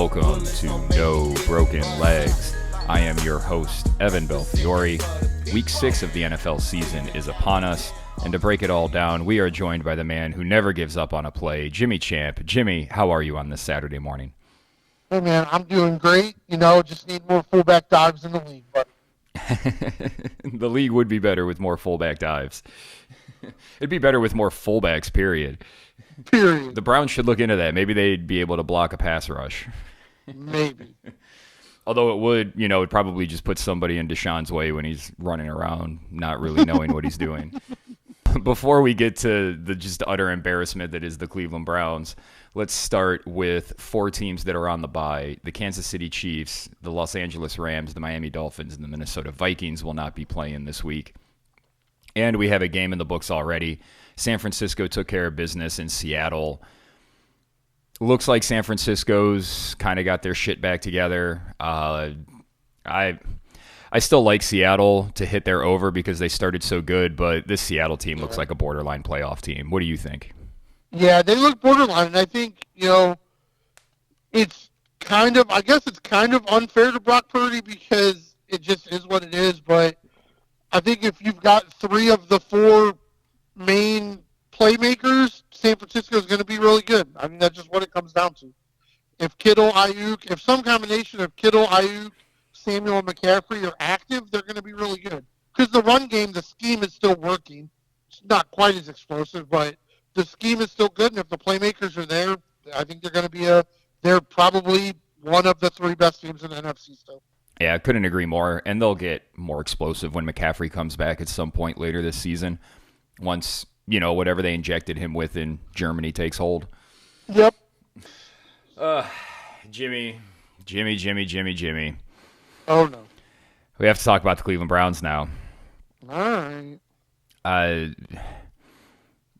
welcome to No Broken Legs. I am your host, Evan Belfiore. Week 6 of the NFL season is upon us, and to break it all down, we are joined by the man who never gives up on a play, Jimmy Champ. Jimmy, how are you on this Saturday morning? Hey, man, I'm doing great. Just need more fullback dives in the league. But The league would be better with more fullback dives. It'd be better with more fullbacks, period. The Browns should look into that. Maybe they'd be able to block a pass rush. Maybe. Although it would, it'd probably just put somebody in Deshaun's way when he's running around, not really knowing what he's doing. Before we get to the just utter embarrassment that is the Cleveland Browns, let's start with 4 teams that are on the bye. The Kansas City Chiefs, the Los Angeles Rams, the Miami Dolphins, and the Minnesota Vikings will not be playing this week. And we have a game in the books already. San Francisco took care of business in Seattle. Looks like San Francisco's kind of got their shit back together. I still like Seattle to hit their over because they started so good, but this Seattle team looks like a borderline playoff team. What do you think? Yeah, they look borderline, and I think, it's kind of unfair to Brock Purdy because it just is what it is, but I think if you've got 3 of the 4 main playmakers, San Francisco is going to be really good. I mean, that's just what it comes down to. If some combination of Kittle, Ayuk, Samuel, and McCaffrey are active, they're going to be really good. Because the run game, the scheme is still working. It's not quite as explosive, but the scheme is still good. And if the playmakers are there, I think they're probably one of the 3 best teams in the NFC still. Yeah, I couldn't agree more. And they'll get more explosive when McCaffrey comes back at some point later this season. Once, whatever they injected him with in Germany takes hold. Yep. Jimmy. Oh, no. We have to talk about the Cleveland Browns now. All right.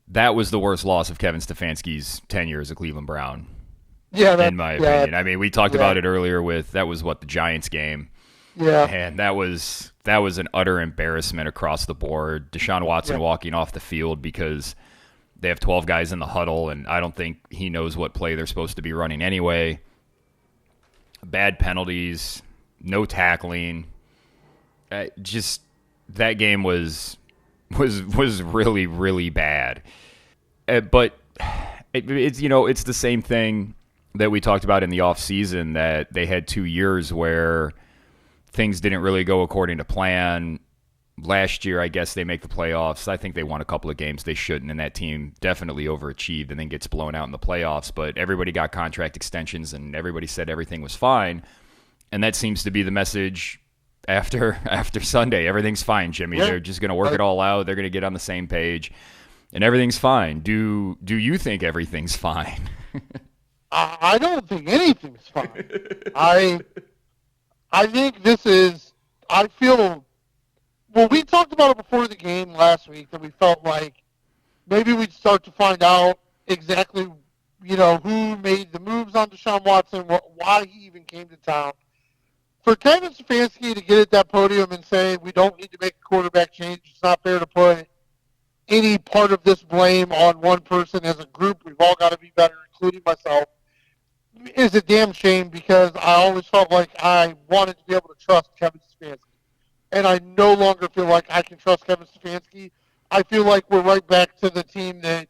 That was the worst loss of Kevin Stefanski's tenure as a Cleveland Brown. Yeah, in my opinion. I mean, we talked about it earlier that was the Giants game. Yeah. And that was an utter embarrassment across the board. Deshaun Watson walking off the field because they have 12 guys in the huddle, and I don't think he knows what play they're supposed to be running anyway. Bad penalties, no tackling. That game was really, really bad. But it's the same thing that we talked about in the offseason, that they had 2 years where things didn't really go according to plan. Last year, I guess they make the playoffs. I think they won a couple of games they shouldn't, and that team definitely overachieved and then gets blown out in the playoffs. But everybody got contract extensions, and everybody said everything was fine. And that seems to be the message after Sunday. Everything's fine, Jimmy. Yeah. They're just going to work it all out. They're going to get on the same page, and everything's fine. Do you think everything's fine? I don't think anything's fine. I think we talked about it before the game last week, that we felt like maybe we'd start to find out exactly, who made the moves on Deshaun Watson, why he even came to town. For Kevin Stefanski to get at that podium and say, we don't need to make a quarterback change, it's not fair to put any part of this blame on one person. As a group, we've all got to be better, including myself, is a damn shame, because I always felt like I wanted to be able to trust Kevin Stefanski. And I no longer feel like I can trust Kevin Stefanski. I feel like we're right back to the team that,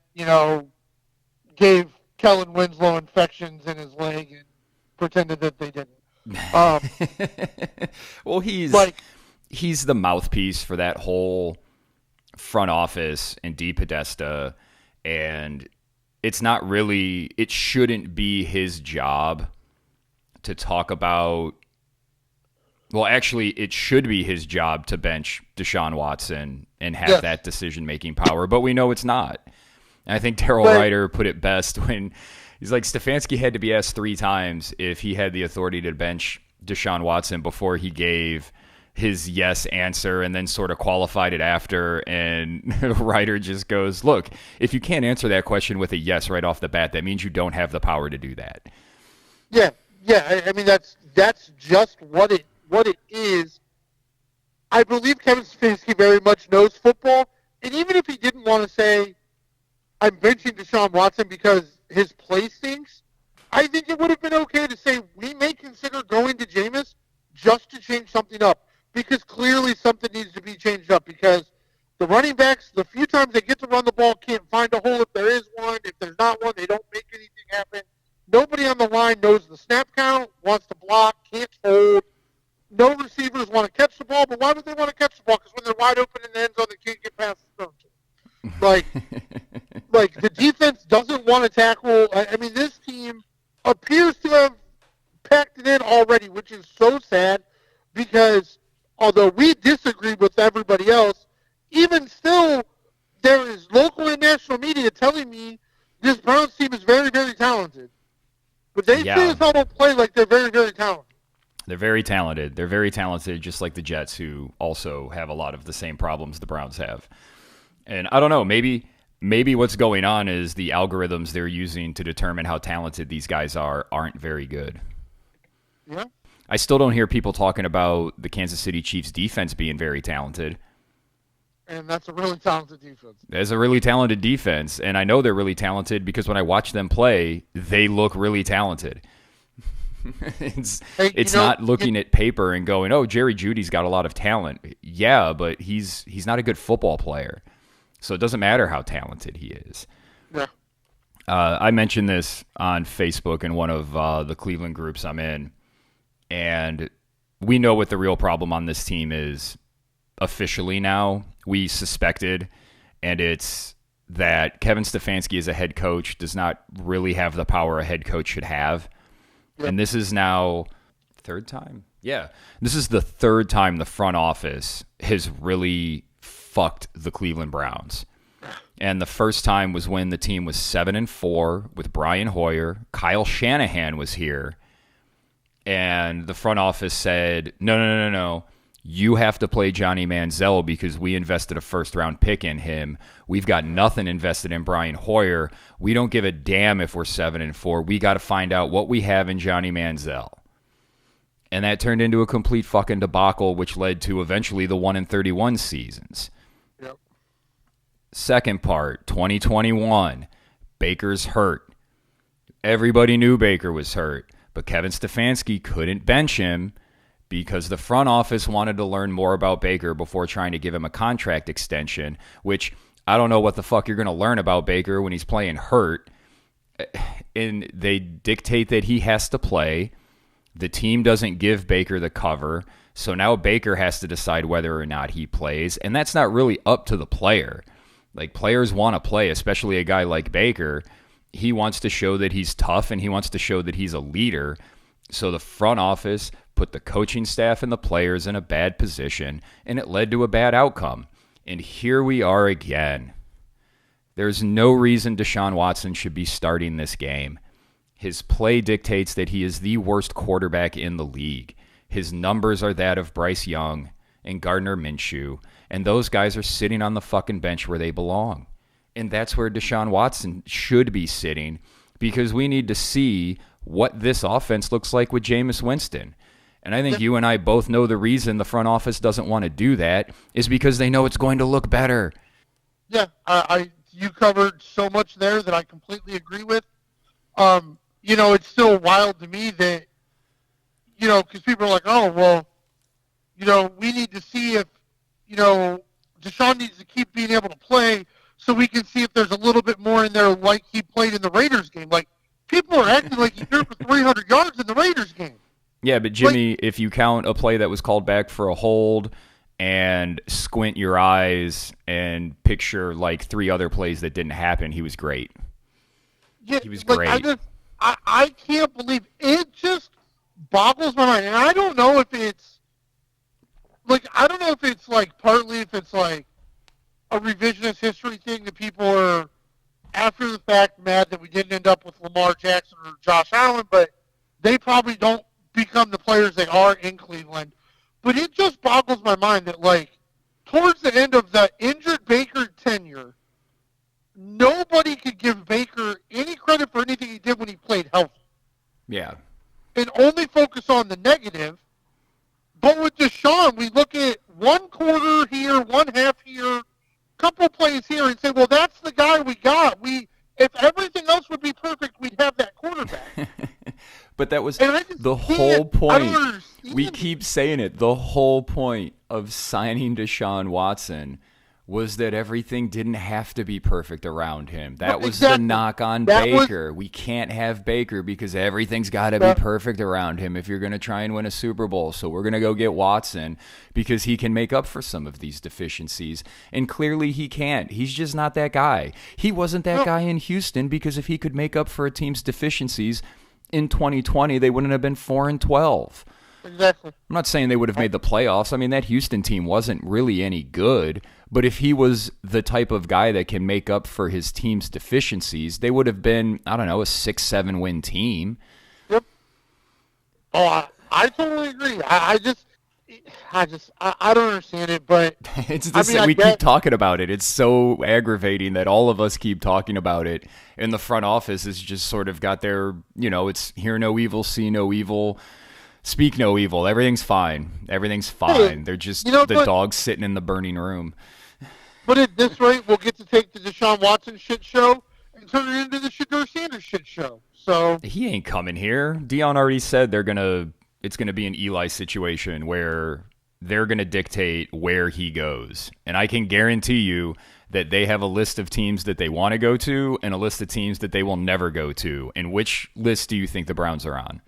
gave Kellen Winslow infections in his leg and pretended that they didn't. Well, he's the mouthpiece for that whole front office and D Podesta, and it shouldn't be his job to talk about. Well, actually, it should be his job to bench Deshaun Watson and have that decision-making power, but we know it's not. And I think Darryl Ryder put it best when he's like, Stefanski had to be asked 3 times if he had the authority to bench Deshaun Watson before he gave his yes answer, and then sort of qualified it after. And Ryder just goes, look, if you can't answer that question with a yes right off the bat, that means you don't have the power to do that. Yeah. I mean, that's just what it is. I believe Kevin Stefanski very much knows football, and even if he didn't want to say, I'm benching Deshaun Watson because his play stinks, I think it would have been okay to say we may consider going to Jameis just to change something up, because clearly something needs to be changed up, because the running backs, the few times they get to run the ball, can't find a hole if there is one. If there's not one, they don't make anything happen. Nobody on the line knows the snap count, wants to block, can't hold. No receivers want to catch the ball, but why would they want to catch the ball? Because when they're wide open in the end zone, they can't get past the throw to. Like the defense doesn't want to tackle. I mean, this team appears to have packed it in already, which is so sad, because although we disagree with everybody else, even still, there is local and national media telling me this Browns team is very, very talented. But they say as hell don't play like they're very, very talented. They're very talented. They're very talented, just like the Jets, who also have a lot of the same problems the Browns have. And I don't know, maybe what's going on is the algorithms they're using to determine how talented these guys aren't very good. Yeah. I still don't hear people talking about the Kansas City Chiefs defense being very talented. And that's a really talented defense. It's a really talented defense, and I know they're really talented because when I watch them play, they look really talented. It's not looking at paper and going, "Oh, Jerry Jeudy's got a lot of talent." Yeah, but he's not a good football player, so it doesn't matter how talented he is. Yeah. I mentioned this on Facebook in one of the Cleveland groups I'm in, and we know what the real problem on this team is. Officially now, we suspected, and it's that Kevin Stefanski as a head coach does not really have the power a head coach should have. Yep. And this is now third time? Yeah. This is the third time the front office has really fucked the Cleveland Browns. And the first time was when the team was 7-4 with Brian Hoyer. Kyle Shanahan was here. And the front office said, no. You have to play Johnny Manziel because we invested a first-round pick in him. We've got nothing invested in Brian Hoyer. We don't give a damn if we're 7-4. We got to find out what we have in Johnny Manziel. And that turned into a complete fucking debacle, which led to eventually the 1-31 seasons. Yep. Second part, 2021. Baker's hurt. Everybody knew Baker was hurt, but Kevin Stefanski couldn't bench him because the front office wanted to learn more about Baker before trying to give him a contract extension, which I don't know what the fuck you're going to learn about Baker when he's playing hurt. And they dictate that he has to play. The team doesn't give Baker the cover, so now Baker has to decide whether or not he plays, and that's not really up to the player. Like, players want to play, especially a guy like Baker. He wants to show that he's tough, and he wants to show that he's a leader. So the front office put the coaching staff and the players in a bad position, and it led to a bad outcome. And here we are again. There's no reason Deshaun Watson should be starting this game. His play dictates that he is the worst quarterback in the league. His numbers are that of Bryce Young and Gardner Minshew, and those guys are sitting on the fucking bench where they belong. And that's where Deshaun Watson should be sitting, because we need to see what this offense looks like with Jameis Winston. And I think you and I both know the reason the front office doesn't want to do that is because they know it's going to look better. Yeah, you covered so much there that I completely agree with. It's still wild to me that, because people are like, oh, well, we need to see if, Deshaun needs to keep being able to play so we can see if there's a little bit more in there like he played in the Raiders game. Like, people are acting like he threw for 300 yards in the Raiders game. Yeah, but Jimmy, if you count a play that was called back for a hold and squint your eyes and picture like 3 other plays that didn't happen, he was great. Yeah, he was great. I can't believe it. Just boggles my mind. And I don't know if it's partly if it's like a revisionist history thing that people are after the fact mad that we didn't end up with Lamar Jackson or Josh Allen, but they probably don't become the players they are in Cleveland. But it just boggles my mind that, like, towards the end of the injured Baker tenure, nobody could give Baker any credit for anything he did when he played healthy. Yeah. And only focus on the negative. But with Deshaun, we look at one quarter here, one half here, couple plays here, and say, well, that's the guy we got. If everything else would be perfect, we'd have that quarterback. But that was And I just the can't. whole I don't point. understand. We keep saying it. The whole point of signing Deshaun Watson was that everything didn't have to be perfect around him. That was the Exactly. knock on That was Baker. We can't have Baker because everything's got to be that. perfect around him if you're going to try and win a Super Bowl. So we're going to go get Watson because he can make up for some of these deficiencies. And clearly he can't. He's just not that guy. He wasn't that No, guy in Houston because if he could make up for a team's deficiencies in 2020, they wouldn't have been 4-12. exactly. I'm not saying they would have made the playoffs. I mean, that Houston team wasn't really any good. But if he was the type of guy that can make up for his team's deficiencies, they would have been, I don't know, a 6-7 win team. Yep. Oh, I totally agree. I don't understand it, but It's I just mean, that I we keep get. talking about it. It's so aggravating that all of us keep talking about it. And the front office has just sort of got their, it's hear no evil, see no evil, speak no evil. Everything's fine. Everything's Hey, fine. They're just the but dogs sitting in the burning room. at this rate, we'll get to take the Deshaun Watson shit show and turn it into the Shedeur Sanders shit show. So He ain't coming here. Dion already said it's gonna be an Eli situation where they're gonna dictate where he goes. And I can guarantee you that they have a list of teams that they want to go to and a list of teams that they will never go to. And which list do you think the Browns are on?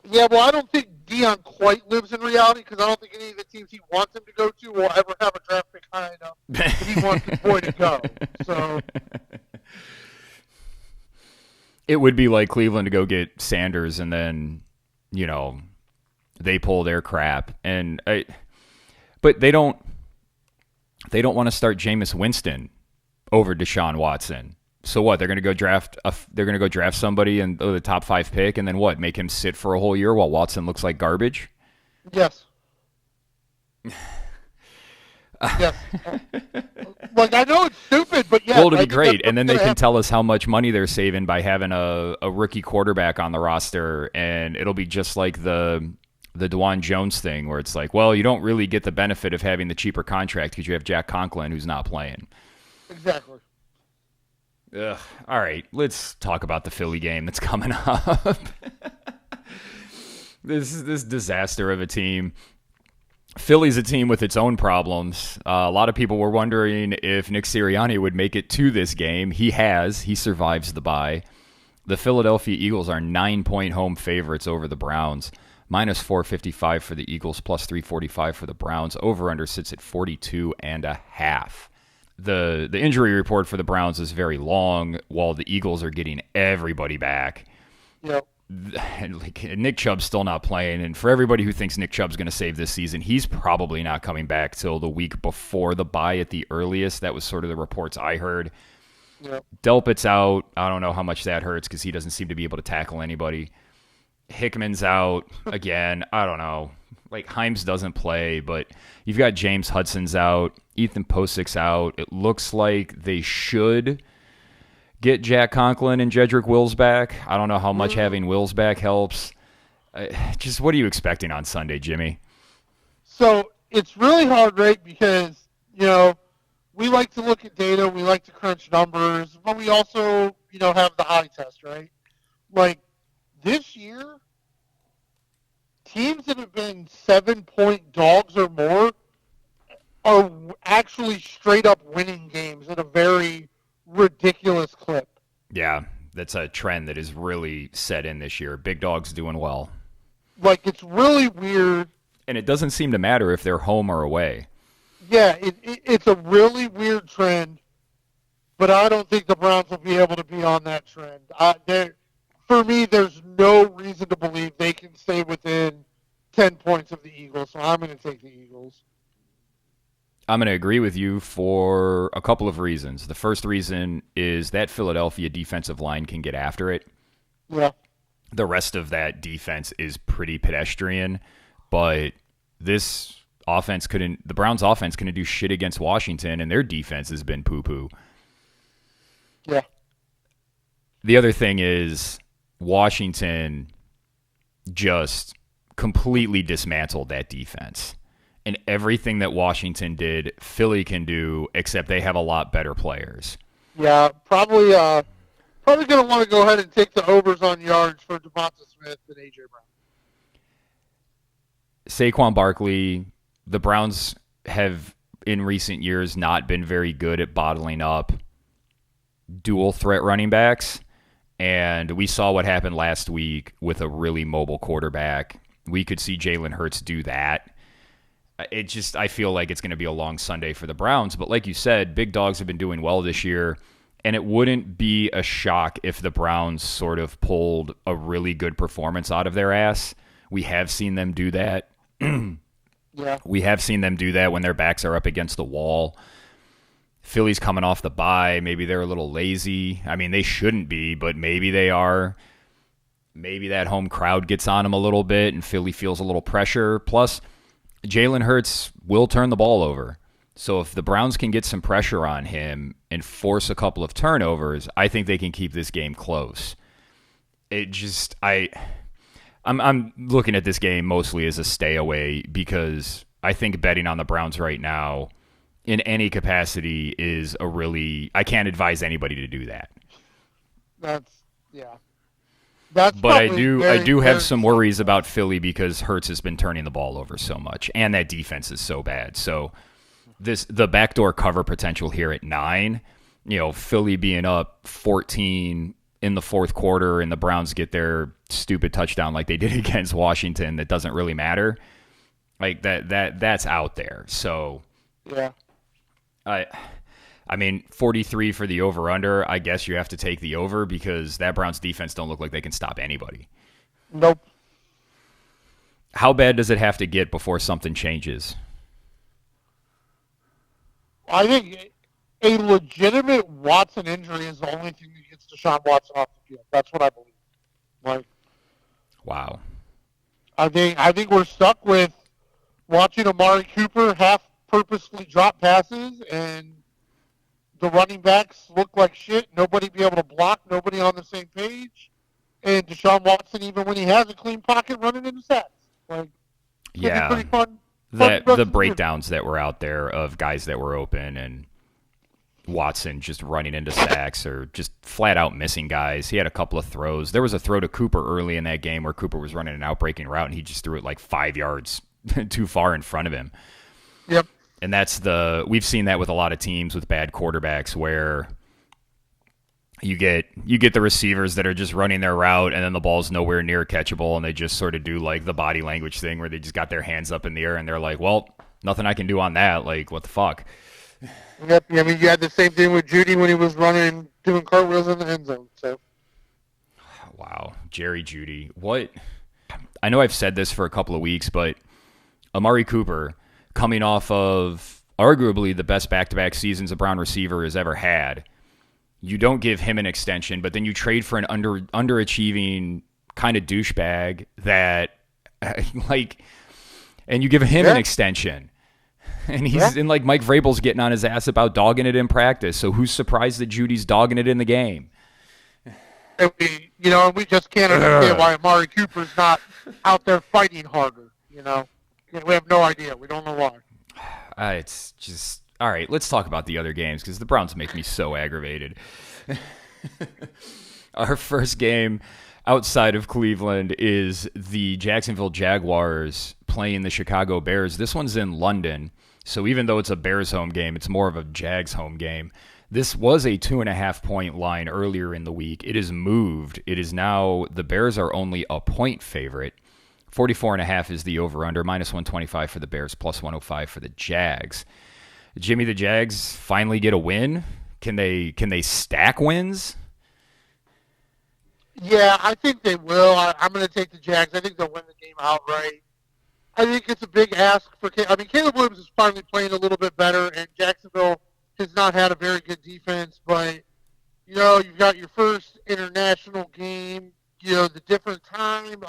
yeah, well, I don't think Dion quite lives in reality because I don't think any of the teams he wants him to go to will ever have a draft pick high enough that he wants his boy to go. So It would be like Cleveland to go get Sanders and then, they pull their crap. But they don't want to start Jameis Winston over Deshaun Watson. So what? They're going to go draft somebody in the top 5 pick, and then what? Make him sit for a whole year while Watson looks like garbage? yes, yes. Like I know it's stupid, but yeah, Well, it'll I be think great, that's and then what's they gonna can happen. tell us how much money they're saving by having a rookie quarterback on the roster, and it'll be just like the DeJuan Jones thing, where it's like, well, you don't really get the benefit of having the cheaper contract because you have Jack Conklin who's not playing. Exactly. Ugh. All right, let's talk about the Philly game that's coming up. This disaster of a team. Philly's a team with its own problems. A lot of people were wondering if Nick Sirianni would make it to this game. He has. He survives the bye. The Philadelphia Eagles are 9-point home favorites over the Browns. Minus 455 for the Eagles, plus 345 for the Browns. Over-under sits at 42.5. The injury report for the Browns is very long, while the Eagles are getting everybody back. Yep. Nick Chubb's still not playing, and for everybody who thinks Nick Chubb's going to save this season, he's probably not coming back till the week before the bye at the earliest. That was sort of the reports I heard. Yep. Delpit's out. I don't know how much that hurts because he doesn't seem to be able to tackle anybody. Hickman's out again. I don't know. Like Himes doesn't play, but you've got James Hudson's out. Ethan Posic's out. It looks like they should get Jack Conklin and Jedrick Wills back. I don't know how much having Wills back helps. Just what are you expecting on Sunday, Jimmy? So it's really hard, right? Because we like to look at data, we like to crunch numbers, but we also have the eye test, right? Like this year, teams that have been 7-point dogs or more are actually straight up winning games at a very ridiculous clip. Yeah, that's a trend that is really set in this year. Big dogs doing well. Like it's really weird. And it doesn't seem to matter if they're home or away. Yeah, it's a really weird trend, but I don't think the Browns will be able to be on that trend. For me, there's no reason to believe they can stay within 10 points of the Eagles, so I'm going to take the Eagles. I'm going to agree with you for a couple of reasons. The first reason is that Philadelphia defensive line can get after it. Yeah. The rest of that defense is pretty pedestrian, but the Browns offense couldn't do shit against Washington, and their defense has been poo-poo. Yeah. The other thing is Washington just completely dismantled that defense. And everything that Washington did, Philly can do, except they have a lot better players. Yeah, probably Probably going to want to go ahead and take the overs on yards for Devonta Smith and A.J. Brown. Saquon Barkley, the Browns have in recent years not been very good at bottling up dual threat running backs. And we saw what happened last week with a really mobile quarterback. We could see Jalen Hurts do that. I feel like it's going to be a long Sunday for the Browns. But like you said, big dogs have been doing well this year. And it wouldn't be a shock if the Browns sort of pulled a really good performance out of their ass. We have seen them do that. Yeah. We have seen them do that when their backs are up against the wall. Philly's coming off the bye. Maybe they're a little lazy. I mean, they shouldn't be, but maybe they are. Maybe that home crowd gets on them a little bit and Philly feels a little pressure. Plus, Jalen Hurts will turn the ball over. So if the Browns can get some pressure on him and force a couple of turnovers, I think they can keep this game close. I'm looking at this game mostly as a stay away because I think betting on the Browns right now in any capacity is I can't advise anybody to do that. But I do have some worries about Philly because Hurts has been turning the ball over so much and that defense is so bad. So the backdoor cover potential here at 9, Philly being up 14 in the fourth quarter and the Browns get their stupid touchdown like they did against Washington that doesn't really matter. Like that's out there. So yeah. I mean, 43 for the over-under, I guess you have to take the over because that Browns defense don't look like they can stop anybody. Nope. How bad does it have to get before something changes? I think a legitimate Watson injury is the only thing that gets Deshaun Watson off the field. That's what I believe. Wow. I think we're stuck with watching Amari Cooper half purposely drop passes and the running backs look like shit. Nobody be able to block. Nobody on the same page. And Deshaun Watson, even when he has a clean pocket, running into sacks. Yeah. Pretty fun. The breakdowns that were out there of guys that were open and Watson just running into sacks or just flat out missing guys. He had a couple of throws. There was a throw to Cooper early in that game where Cooper was running an outbreaking route and he just threw it 5 yards too far in front of him. Yep. And we've seen that with a lot of teams with bad quarterbacks where you get the receivers that are just running their route and then the ball's nowhere near catchable and they just sort of do the body language thing where they just got their hands up in the air and they're like, well, nothing I can do on that. What the fuck? Yep. I mean, you had the same thing with Judy when he was running, doing cartwheels in the end zone. So. Wow. Jerry Judy. What? I know I've said this for a couple of weeks, but Amari Cooper coming off of arguably the best back-to-back seasons a Brown receiver has ever had. You don't give him an extension, but then you trade for an underachieving kind of douchebag that, and you give him an extension. And he's in Mike Vrabel's getting on his ass about dogging it in practice. So who's surprised that Judy's dogging it in the game? And we just can't understand why Amari Cooper's not out there fighting harder. We have no idea. We don't know why. It's just all right. Let's talk about the other games because the Browns make me so aggravated. Our first game outside of Cleveland is the Jacksonville Jaguars playing the Chicago Bears. This one's in London. So even though it's a Bears home game, it's more of a Jags home game. This was a 2.5-point line earlier in the week. It is moved. It is now the Bears are only a point favorite. 44.5 is the over-under, minus 125 for the Bears, plus 105 for the Jags. Jimmy, the Jags finally get a win. Can they stack wins? Yeah, I think they will. I'm going to take the Jags. I think they'll win the game outright. I think it's a big ask for Caleb Williams is finally playing a little bit better, and Jacksonville has not had a very good defense, but, you've got your first international game, the different time,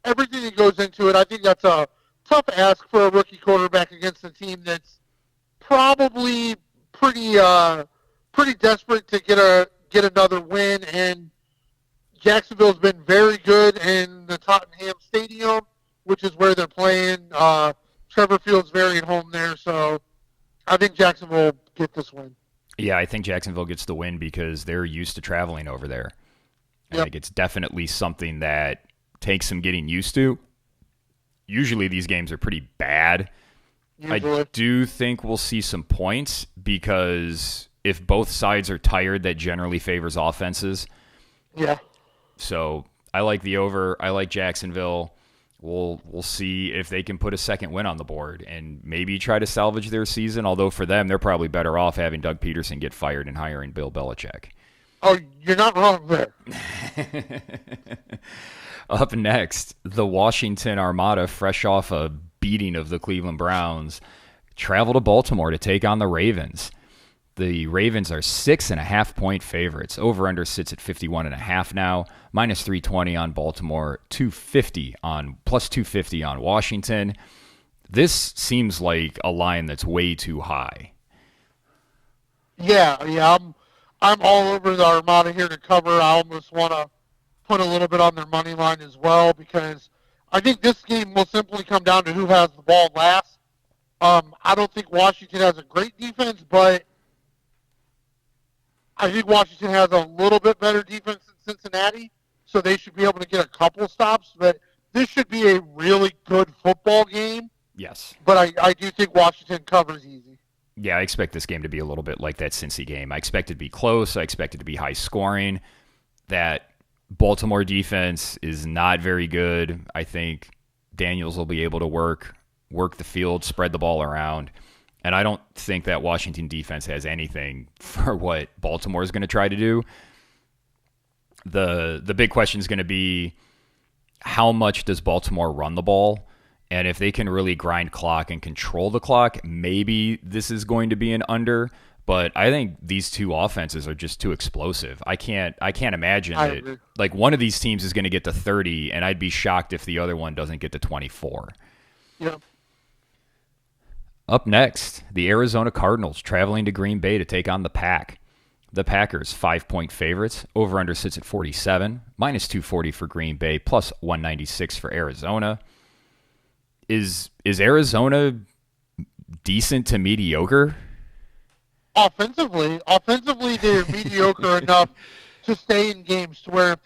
everything that goes into it. I think that's a tough ask for a rookie quarterback against a team that's probably pretty desperate to get another win, and Jacksonville's been very good in the Tottenham Stadium, which is where they're playing. Trevor Field's very at home there, so I think Jacksonville will get this win. Yeah, I think Jacksonville gets the win because they're used to traveling over there. I Yep. think it's definitely something that takes some getting used to. Usually these games are pretty bad. I Usually. do think we'll see some points because if both sides are tired, that generally favors offenses. Yeah. So I like the over. I like Jacksonville. We'll see if they can put a second win on the board and maybe try to salvage their season. Although for them, they're probably better off having Doug Peterson get fired and hiring Bill Belichick. Oh, you're not wrong there. Up next, the Washington Armada, fresh off a beating of the Cleveland Browns, travel to Baltimore to take on the Ravens. The Ravens are 6.5-point favorites. Over under sits at 51.5 now. Minus 320 on Baltimore. 250 on plus 250 on Washington. This seems like a line that's way too high. Yeah, yeah. I'm all over the Armada here to cover. I almost want to put a little bit on their money line as well because I think this game will simply come down to who has the ball last. I don't think Washington has a great defense, but I think Washington has a little bit better defense than Cincinnati, so they should be able to get a couple stops. But this should be a really good football game. Yes. But I do think Washington covers easy. Yeah, I expect this game to be a little bit like that Cincy game. I expect it to be close. I expect it to be high scoring. That Baltimore defense is not very good. I think Daniels will be able to work the field, spread the ball around. And I don't think that Washington defense has anything for what Baltimore is going to try to do. The big question is going to be how much does Baltimore run the ball? And if they can really grind clock and control the clock, maybe this is going to be an under. But I think these two offenses are just too explosive. I can't imagine that like one of these teams is going to get to 30, and I'd be shocked if the other one doesn't get to 24. Yep. Up next, the Arizona Cardinals traveling to Green Bay to take on the Pack. The Packers, 5-point favorites. Over-under sits at 47. Minus 240 for Green Bay, plus 196 for Arizona. Is Arizona decent to mediocre? Offensively, they're mediocre enough to stay in games to where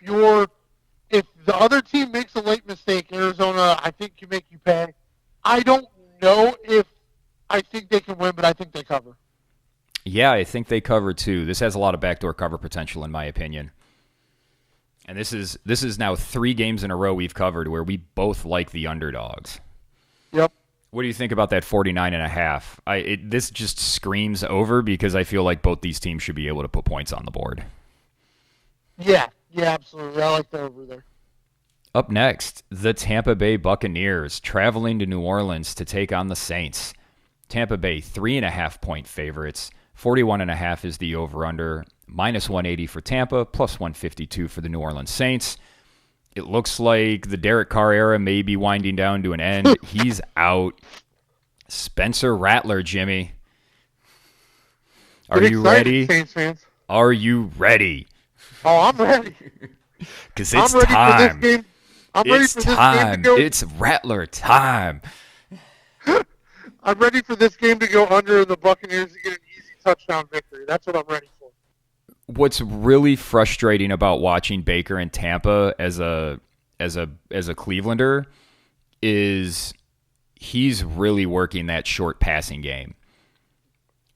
if the other team makes a late mistake, Arizona, I think can make you pay. I don't know if I think they can win, but I think they cover. Yeah, I think they cover too. This has a lot of backdoor cover potential, in my opinion. And this is now 3 games in a row we've covered where we both like the underdogs. Yep. What do you think about that 49.5? This just screams over because I feel like both these teams should be able to put points on the board. Yeah, absolutely. I like that over there. Up next, the Tampa Bay Buccaneers traveling to New Orleans to take on the Saints. Tampa Bay, 3.5-point favorites. 41.5 is the over-under. Minus 180 for Tampa, plus 152 for the New Orleans Saints. It looks like the Derek Carr era may be winding down to an end. He's out. Spencer Rattler, Jimmy. Are you ready? Saints fans. Are you ready? Oh, I'm ready. Because it's time. For this game. It's time. It's Rattler time. I'm ready for this game to go under and the Buccaneers to get an easy touchdown victory. That's what I'm ready for. What's really frustrating about watching Baker in Tampa as a Clevelander is he's really working that short passing game.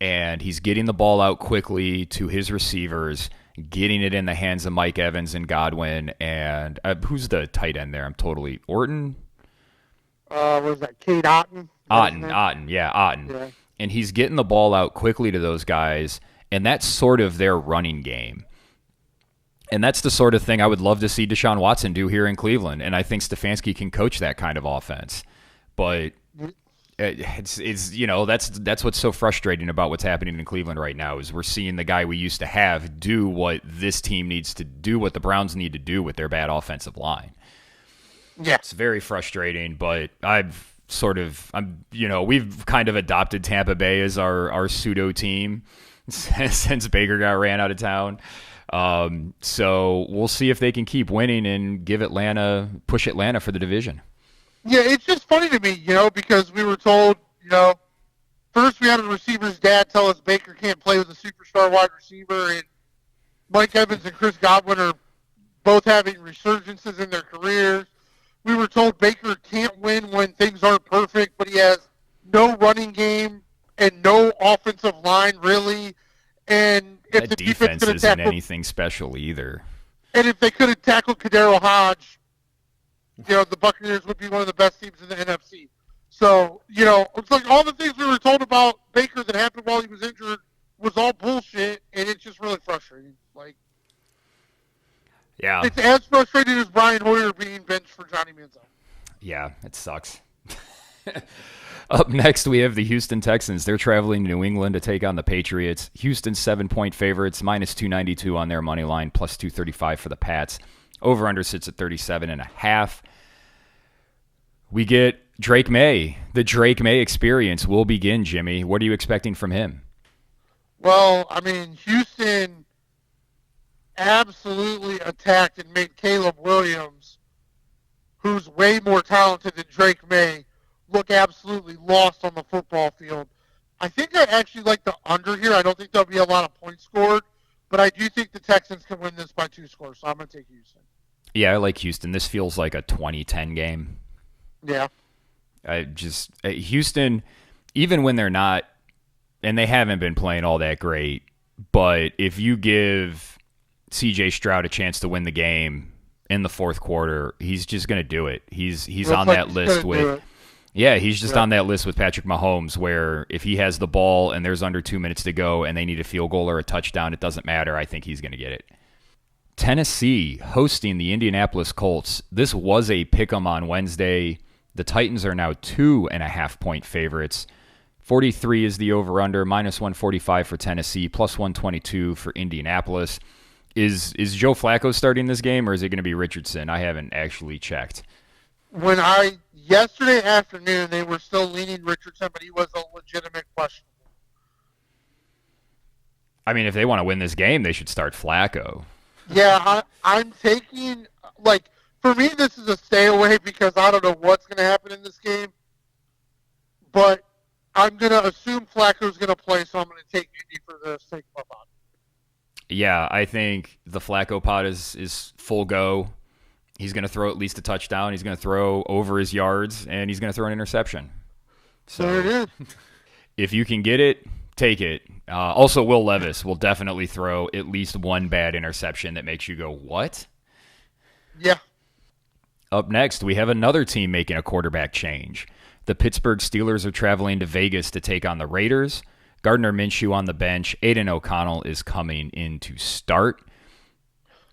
And he's getting the ball out quickly to his receivers, getting it in the hands of Mike Evans and Godwin. And who's the tight end there? Orton? What was that, Cade Otton? Otton. Yeah. And he's getting the ball out quickly to those guys, and that's sort of their running game. And that's the sort of thing I would love to see Deshaun Watson do here in Cleveland, and I think Stefanski can coach that kind of offense. But it's that's what's so frustrating about what's happening in Cleveland right now is we're seeing the guy we used to have do what this team needs to do, what the Browns need to do with their bad offensive line. Yeah. It's very frustrating, but we've kind of adopted Tampa Bay as our pseudo team since Baker got ran out of town. So we'll see if they can keep winning and push Atlanta for the division. Yeah, it's just funny to me, because we were told, first we had a receiver's dad tell us Baker can't play with a superstar wide receiver, and Mike Evans and Chris Godwin are both having resurgences in their careers. We were told Baker can't win when things aren't perfect, but he has no running game and no offensive line, really. And if That the defense defense could have isn't tackled, anything special either. and if they could have tackled Kadero Hodge, the Buccaneers would be one of the best teams in the NFC. So, it's like all the things we were told about Baker that happened while he was injured was all bullshit, and it's just really frustrating. Like, Yeah. it's as frustrating as Brian Hoyer being benched for Johnny Manziel. Yeah, it sucks. Up next, we have the Houston Texans. They're traveling to New England to take on the Patriots. Houston's 7-point favorites, minus 292 on their money line, plus 235 for the Pats. Over-under sits at 37.5. We get Drake May. The Drake May experience will begin, Jimmy. What are you expecting from him? Well, I mean, Houston absolutely attacked and made Caleb Williams, who's way more talented than Drake May, look absolutely lost on the football field. I think I actually like the under here. I don't think there'll be a lot of points scored, but I do think the Texans can win this by 2 scores, so I'm going to take Houston. Yeah, I like Houston. This feels like a 2010 game. Yeah. Houston, even when they're not, and they haven't been playing all that great, but if you give C.J. Stroud a chance to win the game in the fourth quarter, he's just going to do it. He's on that list with... Yeah, he's just on that list with Patrick Mahomes, where if he has the ball and there's under 2 minutes to go and they need a field goal or a touchdown, it doesn't matter. I think he's going to get it. Tennessee hosting the Indianapolis Colts. This was a pick'em on Wednesday. The Titans are now 2.5-point favorites. 43 is the over-under, minus 145 for Tennessee, plus 122 for Indianapolis. Is Joe Flacco starting this game, or is it going to be Richardson? I haven't actually checked. Yesterday afternoon, they were still leaning Richardson, but he was a legitimate question. I mean, if they want to win this game, they should start Flacco. Yeah, I'm taking, for me, this is a stay away because I don't know what's going to happen in this game. But I'm going to assume Flacco's going to play, so I'm going to take Indy for the sake of my pod. Yeah, I think the Flacco pod is full go. He's going to throw at least a touchdown. He's going to throw over his yards, and he's going to throw an interception. So there it is. If you can get it, take it. Also, Will Levis will definitely throw at least one bad interception that makes you go, what? Yeah. Up next, we have another team making a quarterback change. The Pittsburgh Steelers are traveling to Vegas to take on the Raiders. Gardner Minshew on the bench. Aiden O'Connell is coming in to start.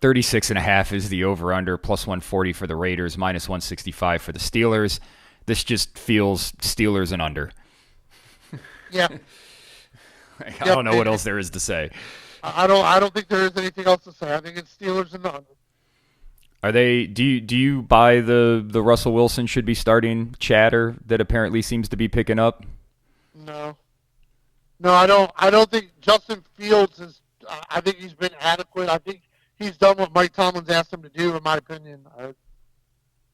36.5 is the over-under, plus 140 for the Raiders, minus 165 for the Steelers. This just feels Steelers and under. Yeah. I don't know what else there is to say. I don't think there is anything else to say. I think it's Steelers and under. Are they? Do you buy the Russell Wilson should be starting chatter that apparently seems to be picking up? No, I don't. I don't think Justin Fields is. I think he's been adequate. I think he's done what Mike Tomlin's asked him to do, in my opinion.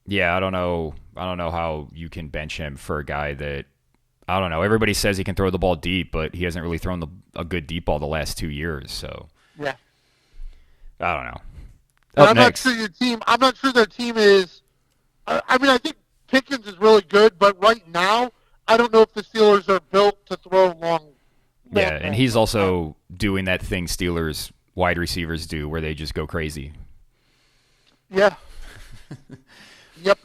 Yeah, I don't know how you can bench him for a guy that, I don't know. Everybody says he can throw the ball deep, but he hasn't really thrown a good deep ball the last 2 years. So yeah, I don't know. I'm not sure their team is. I mean, I think Pickens is really good, but right now, I don't know if the Steelers are built to throw long. Yeah, and he's also doing that thing Steelers wide receivers do, where they just go crazy. Yeah. Yep.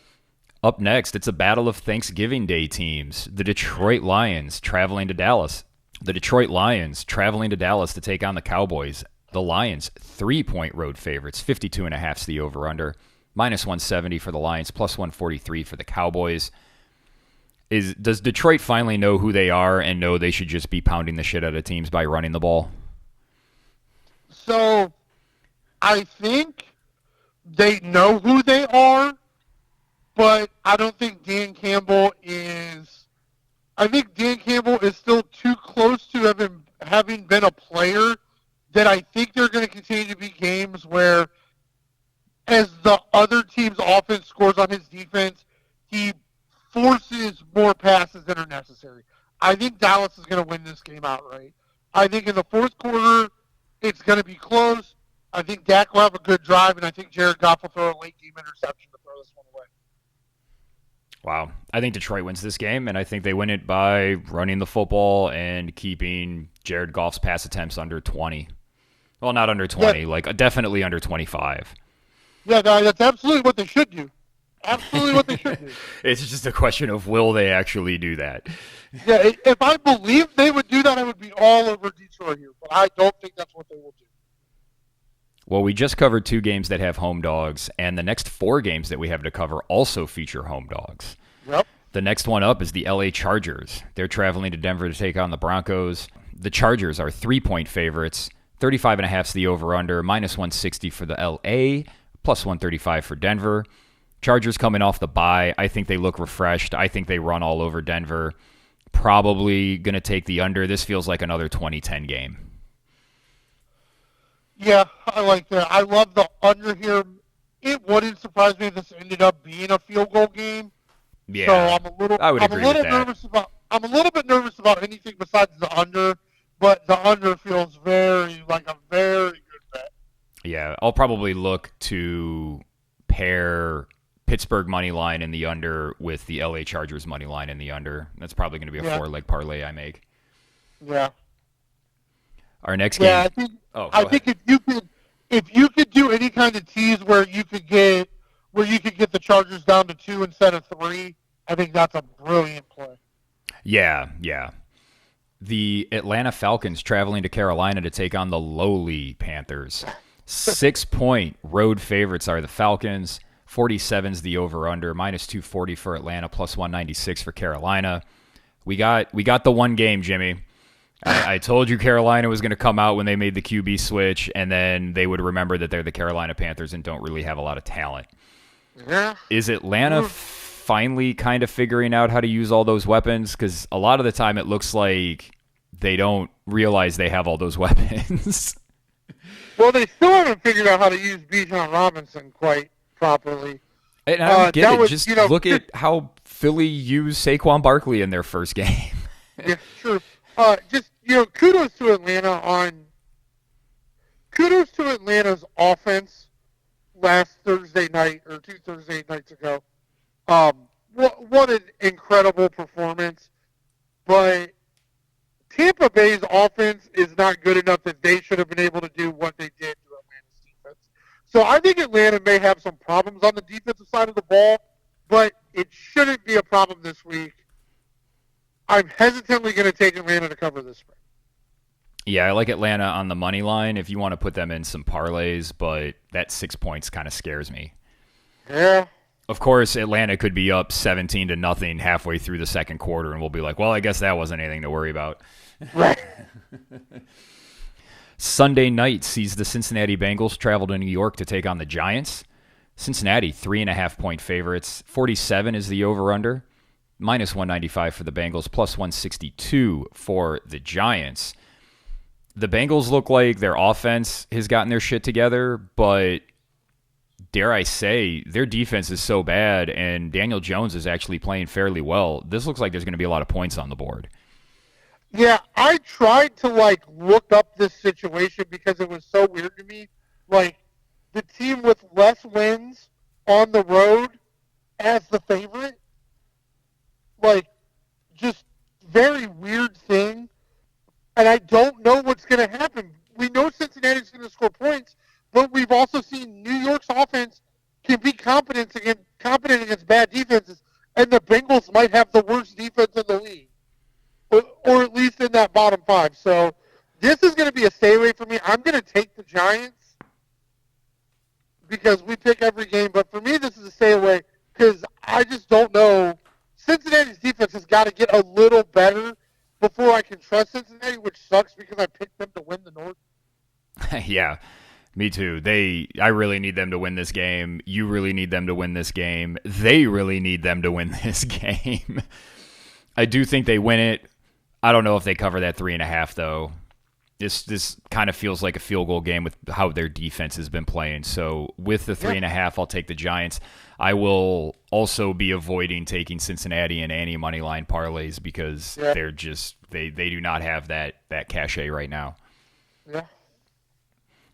Up next, it's a battle of Thanksgiving Day teams. The Detroit Lions traveling to Dallas. The Detroit Lions traveling to Dallas to take on the Cowboys. The Lions, 3-point road favorites. 52.5 is the over-under. Minus 170 for the Lions, plus 143 for the Cowboys. Does Detroit finally know who they are and know they should just be pounding the shit out of teams by running the ball? So, I think they know who they are, but I don't think Dan Campbell is... I think Dan Campbell is still too close to having been a player that I think there are going to continue to be games where, as the other team's offense scores on his defense, he forces more passes than are necessary. I think Dallas is going to win this game outright. I think in the fourth quarter, it's going to be close. I think Dak will have a good drive, and I think Jared Goff will throw a late game interception to throw this one away. Wow. I think Detroit wins this game, and I think they win it by running the football and keeping Jared Goff's pass attempts under 20. Well, not under 20, definitely under 25. Yeah, that's absolutely what they should do. Absolutely what they should do. It's just a question of will they actually do that. Yeah, if I believed they would do that, I would be all over Detroit here. But I don't think that's what they will do. Well, we just covered 2 games that have home dogs, and the next 4 games that we have to cover also feature home dogs. Yep. The next one up is the LA Chargers. They're traveling to Denver to take on the Broncos. The Chargers are 3-point favorites. 35.5 is the over-under, minus 160 for the LA, plus 135 for Denver. Chargers coming off the bye. I think they look refreshed. I think they run all over Denver. Probably going to take the under. This feels like another 2010 game. Yeah, I like that. I love the under here. It wouldn't surprise me if this ended up being a field goal game. Yeah, so I'm a little bit nervous about anything besides the under, but the under feels like a very good bet. Yeah, I'll probably look to pair Pittsburgh money line in the under with the LA Chargers money line in the under. That's probably going to be a 4-leg parlay I make. Yeah. Our next game. Yeah, I think if you could do any kind of tease where you could get the Chargers down to 2 instead of 3, I think that's a brilliant play. Yeah. The Atlanta Falcons traveling to Carolina to take on the lowly Panthers. 6-point road favorites are the Falcons. 47's the over-under, minus 240 for Atlanta, plus 196 for Carolina. We got the one game, Jimmy. I told you Carolina was going to come out when they made the QB switch, and then they would remember that they're the Carolina Panthers and don't really have a lot of talent. Yeah. Is Atlanta finally kind of figuring out how to use all those weapons? Because a lot of the time it looks like they don't realize they have all those weapons. Well, they still haven't figured out how to use Bijan Robinson quite properly. And I don't get it. Just look at how Philly used Saquon Barkley in their first game. Yeah, true. Kudos to Atlanta's offense last Thursday night or 2 Thursday nights ago. What an incredible performance. But Tampa Bay's offense is not good enough that they should have been able to do what they did to Atlanta's defense. So I think Atlanta may have some problems on the defensive side of the ball, but it shouldn't be a problem this week. I'm hesitantly going to take Atlanta to cover this spread. Yeah, I like Atlanta on the money line if you want to put them in some parlays, but that 6 points kind of scares me. Yeah. Of course, Atlanta could be up 17-0 halfway through the second quarter, and we'll be like, well, I guess that wasn't anything to worry about. Right. Sunday night sees the Cincinnati Bengals travel to New York to take on the Giants. Cincinnati, 3.5-point favorites. 47 is the over-under. Minus 195 for the Bengals, plus 162 for the Giants. The Bengals look like their offense has gotten their shit together, but dare I say, their defense is so bad, and Daniel Jones is actually playing fairly well. This looks like there's going to be a lot of points on the board. Yeah, I tried to look up this situation because it was so weird to me. The team with less wins on the road as the favorite. Just very weird thing. And I don't know what's going to happen. We know Cincinnati's going to score points, but we've also seen New York's offense can be competent against bad defenses, and the Bengals might have the worst defense in the league, or at least in that bottom 5. So this is going to be a stay away for me. I'm going to take the Giants because we pick every game, but for me this is a stay away because I just don't know. Cincinnati's defense has got to get a little better before I can trust Cincinnati, which sucks because I picked them to win the North. Yeah, me too. I really need them to win this game. You really need them to win this game. They really need them to win this game. I do think they win it. I don't know if they cover that 3.5 though. This kind of feels like a field goal game with how their defense has been playing. So with the 3.5, I'll take the Giants. I will also be avoiding taking Cincinnati and any money line parlays because they're just they do not have that cachet right now. Yeah.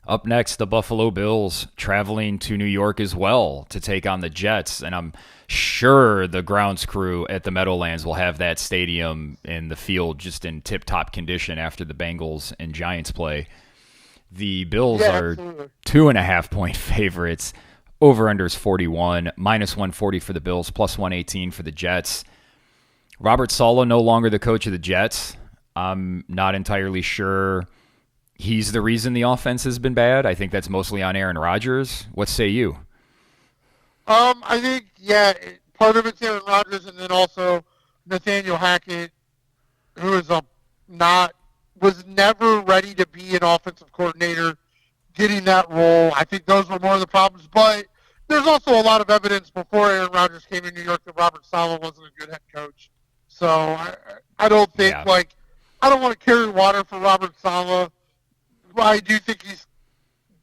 Up next, the Buffalo Bills traveling to New York as well to take on the Jets, and I'm sure the grounds crew at the Meadowlands will have that stadium and the field just in tip-top condition after the Bengals and Giants play. The Bills are absolutely. 2.5-point favorites. Over-under is 41, minus 140 for the Bills, plus 118 for the Jets. Robert Saleh no longer the coach of the Jets. I'm not entirely sure he's the reason the offense has been bad. I think that's mostly on Aaron Rodgers. What say you? I think, part of it's Aaron Rodgers, and then also Nathaniel Hackett, who is was never ready to be an offensive coordinator, getting that role. I think those were more of the problems, but there's also a lot of evidence before Aaron Rodgers came in New York that Robert Saleh wasn't a good head coach. So I don't think, I don't want to carry water for Robert Saleh. I do think he's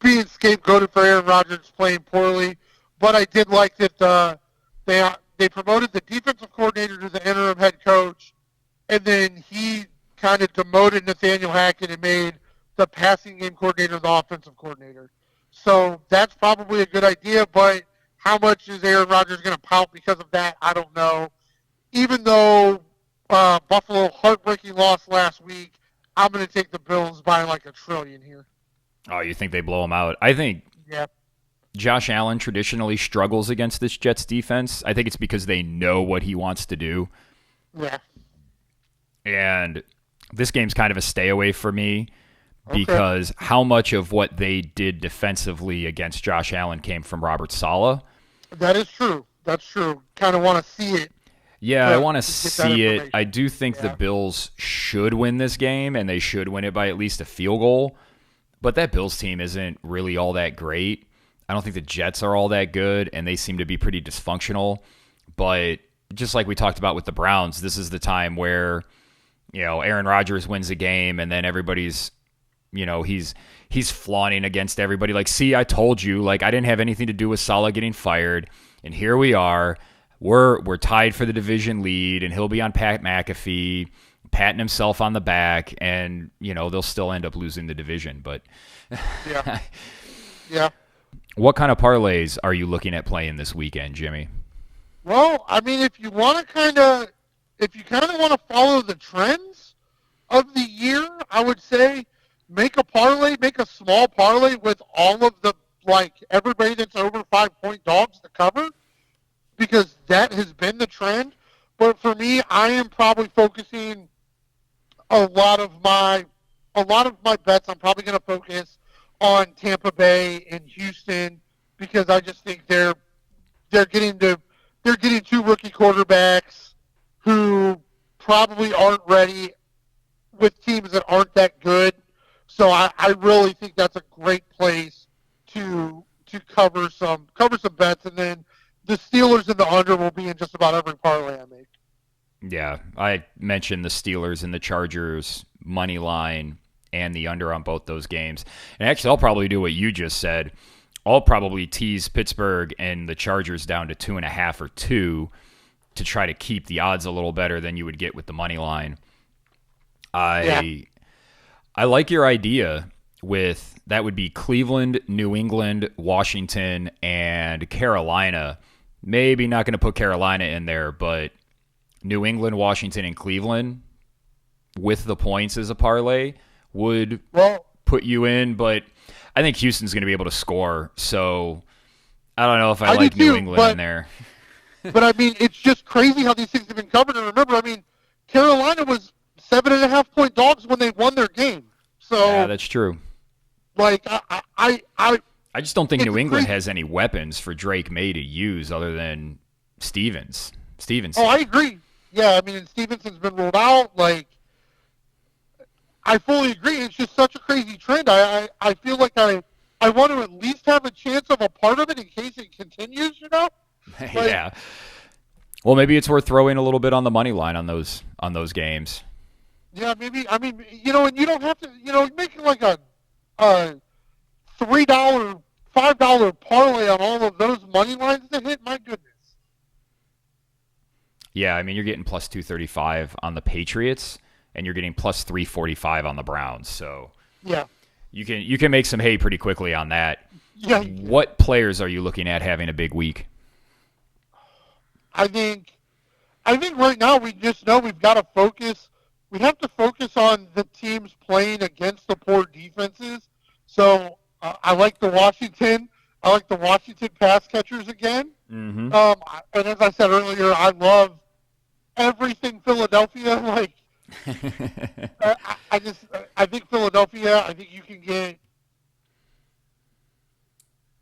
being scapegoated for Aaron Rodgers playing poorly, but I did like that they promoted the defensive coordinator to the interim head coach, and then he kind of demoted Nathaniel Hackett and made the passing game coordinator the offensive coordinator. So that's probably a good idea, but how much is Aaron Rodgers going to pout because of that? I don't know. Even though Buffalo heartbreaking loss last week, I'm going to take the Bills by like $1 trillion here. Oh, you think they blow them out? I think Josh Allen traditionally struggles against this Jets defense. I think it's because they know what he wants to do. Yeah. And this game's kind of a stay away for me because how much of what they did defensively against Josh Allen came from Robert Saleh. That is true. That's true. Kind of want to see it. Yeah, I want to see it. I do think the Bills should win this game, and they should win it by at least a field goal. But that Bills team isn't really all that great. I don't think the Jets are all that good, and they seem to be pretty dysfunctional. But just like we talked about with the Browns, this is the time where, Aaron Rodgers wins a game, and then everybody's, he's flaunting against everybody. Like, see, I told you, like, I didn't have anything to do with Saleh getting fired, and here we are. We're tied for the division lead, and he'll be on Pat McAfee, patting himself on the back, and, they'll still end up losing the division. But yeah. What kind of parlays are you looking at playing this weekend, Jimmy? Well, I mean, if you kind of want to follow the trends of the year, I would say make a small parlay with all of the, everybody that's over 5-point dogs to cover, because that has been the trend. But for me, I am probably focusing a lot of my bets. I'm probably going to focus on Tampa Bay and Houston because I just think they're getting two rookie quarterbacks who probably aren't ready with teams that aren't that good. So I really think that's a great place to cover some bets, and then the Steelers and the under will be in just about every parlay I make. Yeah, I mentioned the Steelers and the Chargers money line and the under on both those games. And actually, I'll probably do what you just said. I'll probably tease Pittsburgh and the Chargers down to 2.5 or 2 to try to keep the odds a little better than you would get with the money line. I like your idea with that would be Cleveland, New England, Washington, and Carolina. Maybe not going to put Carolina in there, but New England, Washington, and Cleveland with the points as a parlay would put you in, but I think Houston's going to be able to score, so I don't know if I like New England in there. But, I mean, it's just crazy how these things have been covered. And remember, I mean, Carolina was 7.5-point dogs when they won their game. So yeah, that's true. I just don't think New England has any weapons for Drake May to use other than Stevenson. Oh, I agree. Yeah, I mean, Stevenson's been ruled out. I fully agree. It's just such a crazy trend. I feel like I want to at least have a chance of a part of it in case it continues, Yeah. Well, maybe it's worth throwing a little bit on the money line on those games. Yeah, maybe. I mean, and you don't have to, make like a $3, $5 parlay on all of those money lines to hit. My goodness. Yeah, I mean, you're getting plus 235 on the Patriots, and you're getting plus 345 on the Browns. So Yeah. you can make some hay pretty quickly on that. Yeah. What players are you looking at having a big week? I think right now we just know we've got to focus. We have to focus on the teams playing against the poor defenses. So I like the Washington. I like the Washington pass catchers again. Mm-hmm. And as I said earlier, I love everything Philadelphia. Like I think Philadelphia. I think you can get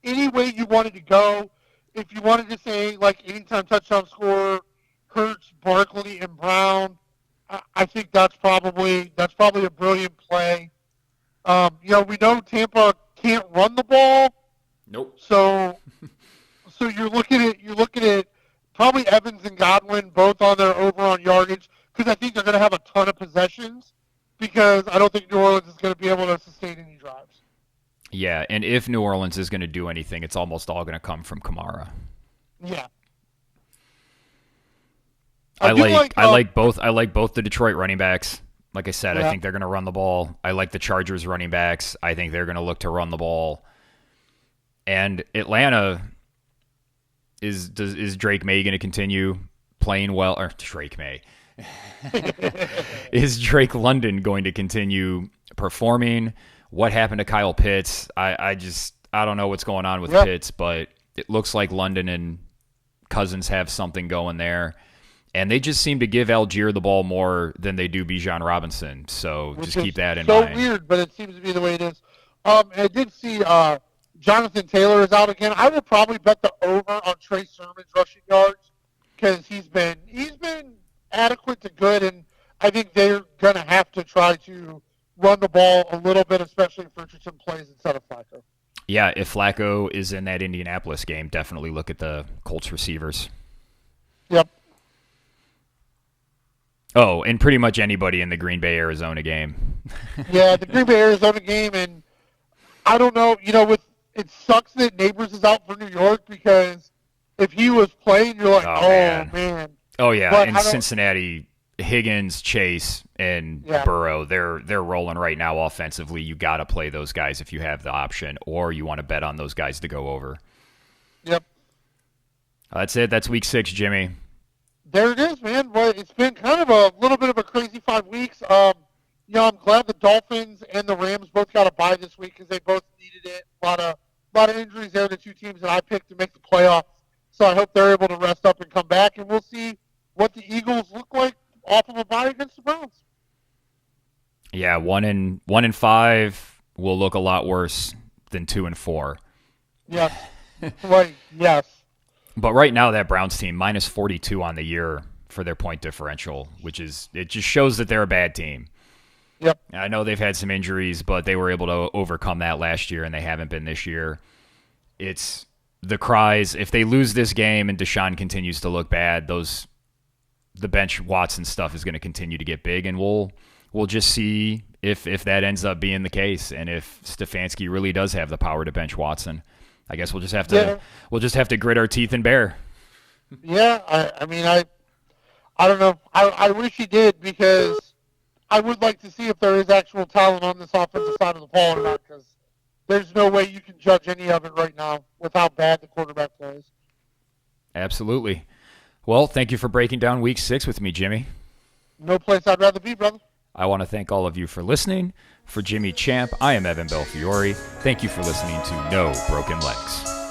any way you wanted to go. If you wanted to say like anytime touchdown score, Hurts, Barkley, and Brown, I think that's probably a brilliant play. We know Tampa can't run the ball. Nope. So you're looking at probably Evans and Godwin both on their over on yardage because I think they're going to have a ton of possessions because I don't think New Orleans is going to be able to sustain any drives. Yeah, and if New Orleans is going to do anything, it's almost all going to come from Kamara. Yeah. I like both the Detroit running backs. Like I said, Yeah. I think they're going to run the ball. I like the Chargers running backs. I think they're going to look to run the ball. And Atlanta is Drake May going to continue playing well? Or Drake May. Is Drake London going to continue performing? What happened to Kyle Pitts? I don't know what's going on with Pitts, but it looks like London and Cousins have something going there. And they just seem to give Algier the ball more than they do Bijan Robinson. So just keep that in mind. So weird, but it seems to be the way it is. I did see Jonathan Taylor is out again. I would probably bet the over on Trey Sermon's rushing yards because he's been adequate to good, and I think they're going to have to try to run the ball a little bit, especially if Richardson plays instead of Flacco. Yeah, if Flacco is in that Indianapolis game, definitely look at the Colts receivers. Yep. Oh, and pretty much anybody in the Green Bay, Arizona game. Yeah, the Green Bay, Arizona game, and I don't know, it sucks that Neighbors is out for New York because if he was playing, you're like, man. Oh, yeah, But and Cincinnati, Higgins, Chase, and Burrow, they're rolling right now offensively. You got to play those guys if you have the option, or you want to bet on those guys to go over. Yep. That's it. That's week 6, Jimmy. There it is, man. Well, it's been kind of a little bit of a crazy 5 weeks. I'm glad the Dolphins and the Rams both got a bye this week because they both needed it. A lot of injuries there. The 2 teams that I picked to make the playoffs. So I hope they're able to rest up and come back, and we'll see what the Eagles look like off of a bye against the Browns. Yeah, 1-5 will look a lot worse than 2-4. Yes. Right. Yes. But right now, that Browns team minus 42 on the year for their point differential, it just shows that they're a bad team. Yep. I know they've had some injuries, but they were able to overcome that last year, and they haven't been this year. It's the cries. If they lose this game and Deshaun continues to look bad, the bench Watson stuff is going to continue to get big, and we'll just see if that ends up being the case, and if Stefanski really does have the power to bench Watson. I guess we'll just have to grit our teeth and bear. Yeah, I don't know. I wish he did because I would like to see if there is actual talent on this offensive side of the ball or not because there's no way you can judge any of it right now with how bad the quarterback plays. Absolutely. Well, thank you for breaking down week 6 with me, Jimmy. No place I'd rather be, brother. I want to thank all of you for listening. For Jimmy Champ, I am Evan Belfiore. Thank you for listening to No Broken Legs.